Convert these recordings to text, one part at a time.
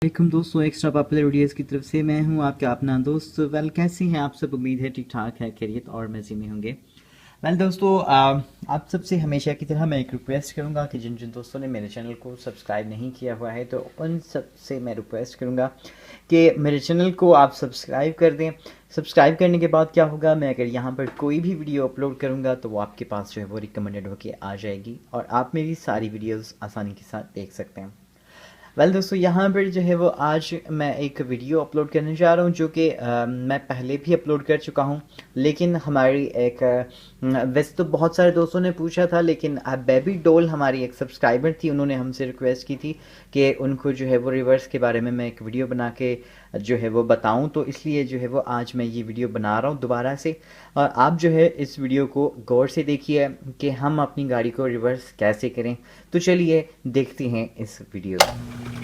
वालेकुम दोस्तों, extra popular videos की तरफ से मैं हूं आपका अपना दोस्त। कैसे हैं आप सब? उम्मीद है ठीक ठाक है, खैरियत और मज़े में होंगे। दोस्तों, आप सबसे हमेशा की तरह मैं एक रिक्वेस्ट करूंगा कि जिन जिन दोस्तों ने मेरे चैनल को सब्सक्राइब नहीं किया हुआ है तो उन सब से मैं रिक्वेस्ट करूंगा कि मेरे चैनल को आप सब्सक्राइब कर दें। सब्सक्राइब करने के बाद क्या होगा, मैं अगर यहाँ पर कोई भी वीडियो अपलोड करूँगा तो वो आपके पास जो है वो रिकमेंडेड होकर आ जाएगी और आप मेरी सारी वीडियोज़ आसानी के साथ देख सकते हैं। दोस्तों, यहाँ पर जो है वो आज मैं एक वीडियो अपलोड करने जा रहा हूँ जो कि मैं पहले भी अपलोड कर चुका हूँ, लेकिन हमारी एक वैसे तो बहुत सारे दोस्तों ने पूछा था, लेकिन बेबी डॉल हमारी एक सब्सक्राइबर थी, उन्होंने हमसे रिक्वेस्ट की थी कि उनको जो है वो रिवर्स के बारे में मैं एक वीडियो बना के जो है वो बताऊं, तो इसलिए जो है वो आज मैं ये वीडियो बना रहा हूँ दोबारा से। और आप जो है इस वीडियो को गौर से देखिए कि हम अपनी गाड़ी को रिवर्स कैसे करें। तो चलिए देखते हैं इस वीडियो को।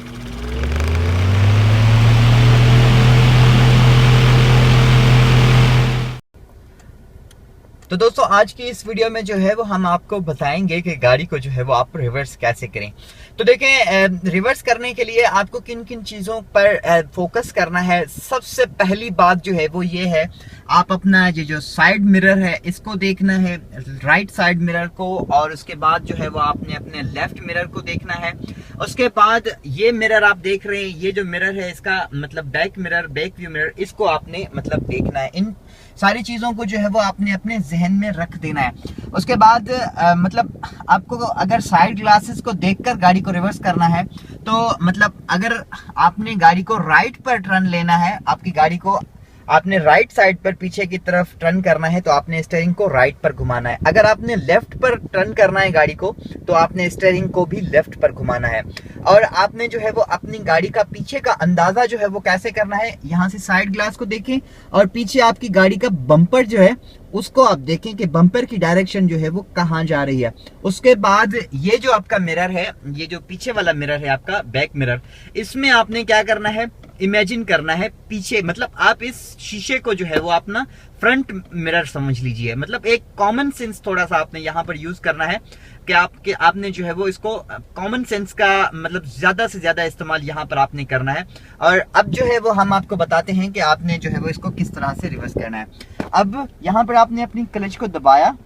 तो दोस्तों, आज की इस वीडियो में जो है वो हम आपको बताएंगे कि गाड़ी को जो है वो आप रिवर्स कैसे करें। तो देखें, रिवर्स करने के लिए आपको किन किन चीज़ों पर फोकस करना है। सबसे पहली बात जो है वो ये है, आप अपना ये जो साइड मिरर है इसको देखना है, राइट साइड मिरर को, और उसके बाद जो है वो आपने अपने लेफ्ट मिरर को देखना है। उसके बाद ये मिरर आप देख रहे हैं, ये जो मिरर है इसका मतलब back mirror, back view mirror, इसको आपने मतलब देखना है। इन सारी चीज़ों को जो है वो आपने अपने जहन में रख देना है। उसके बाद मतलब आपको अगर साइड ग्लासेस को देखकर गाड़ी को रिवर्स करना है तो मतलब अगर आपने गाड़ी को राइट पर टर्न लेना है, आपकी गाड़ी को आपने राइट साइड पर पीछे की तरफ टर्न करना है तो आपने स्टीयरिंग को राइट पर घुमाना है। अगर आपने लेफ्ट पर टर्न करना है गाड़ी को तो आपने स्टीयरिंग को भी लेफ्ट पर घुमाना है। और आपने जो है वो अपनी गाड़ी का पीछे का अंदाजा जो है वो कैसे करना है, यहाँ से साइड ग्लास को देखें और पीछे आपकी गाड़ी का बम्पर जो है उसको आप देखें कि बम्पर की डायरेक्शन जो है वो कहाँ जा रही है। उसके बाद ये जो आपका मिरर है, ये जो पीछे वाला मिरर है आपका बैक मिरर, इसमें आपने क्या करना है, इमेजिन करना है पीछे, मतलब आप इस शीशे को जो है वो अपना फ्रंट मिरर समझ लीजिए। मतलब एक कॉमन सेंस थोड़ा सा आपने यहाँ पर यूज करना है कि आपने जो है वो इसको कॉमन सेंस का मतलब ज्यादा से ज्यादा इस्तेमाल यहाँ पर आपने करना है। और अब जो है वो हम आपको बताते हैं कि आपने जो है वो इसको किस तरह से रिवर्स करना है। अब यहाँ पर आपने अपनी क्लच को दबाया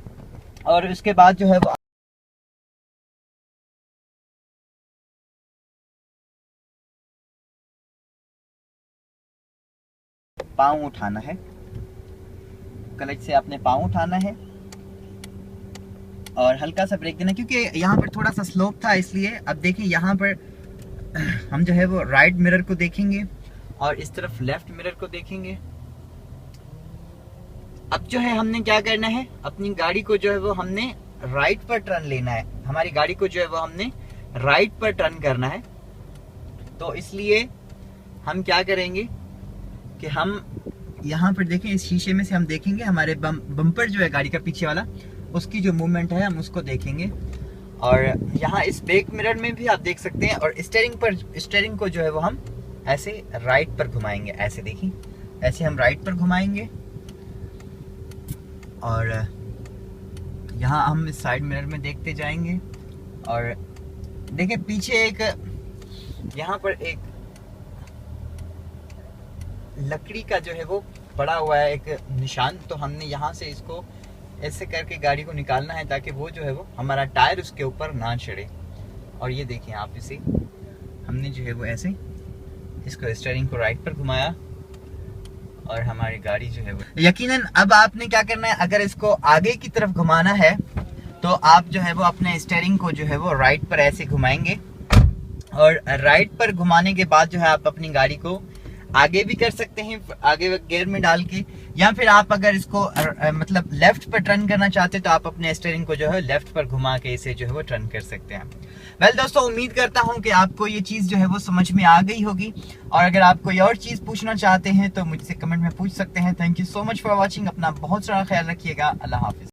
और उसके बाद जो है वो पाँव उठाना है, क्लच से आपने पाँव उठाना है और हल्का सा ब्रेक देना, क्योंकि यहाँ पर थोड़ा सा स्लोप था इसलिए। अब देखिए यहाँ पर हम जो है वो राइट मिरर को देखेंगे और इस तरफ लेफ्ट मिरर को देखेंगे। अब जो है हमने क्या करना है, अपनी गाड़ी को जो है वो हमने राइट पर टर्न लेना है। हमारी गाड़ी को जो है वो हमने राइट पर टर्न करना है। तो इसलिए हम क्या करेंगे कि हम यहाँ पर देखें, इस शीशे में से हम देखेंगे हमारे बम्पर जो है गाड़ी का पीछे वाला, उसकी जो मूवमेंट है हम उसको देखेंगे। और यहाँ इस बैक मिरर में भी आप देख सकते हैं। और स्टीयरिंग को जो है वो हम ऐसे राइट पर घुमाएंगे, ऐसे देखिए, ऐसे हम राइट पर घुमाएंगे। और यहाँ हम इस साइड मिरर में देखते जाएंगे और देखिए पीछे एक, यहाँ पर एक लकड़ी का जो है वो पड़ा हुआ है एक निशान, तो हमने यहाँ से इसको ऐसे करके गाड़ी को निकालना है ताकि वो जो है वो हमारा टायर उसके ऊपर ना चढ़े। और ये देखिए आप, इसे हमने जो है वो ऐसे इसको स्टीयरिंग को राइट पर घुमाया और हमारी गाड़ी जो है वो यकीनन। अब आपने क्या करना है, अगर इसको आगे की तरफ घुमाना है तो आप जो है वो अपने स्टीयरिंग को जो है वो राइट पर ऐसे घुमाएंगे और राइट पर घुमाने के बाद जो है आप अपनी गाड़ी को आगे भी कर सकते हैं, आगे गियर में डाल के, या फिर आप अगर इसको मतलब लेफ्ट पर टर्न करना चाहते हैं तो आप अपने स्टीयरिंग को जो है लेफ्ट पर घुमा के इसे जो है वो टर्न कर सकते हैं। दोस्तों, उम्मीद करता हूं कि आपको ये चीज़ जो है वो समझ में आ गई होगी। और अगर आप कोई और चीज़ पूछना चाहते हैं तो मुझसे कमेंट में पूछ सकते हैं। Thank you so much for watching. अपना बहुत सारा ख्याल रखिएगा। अल्लाह हाफिज।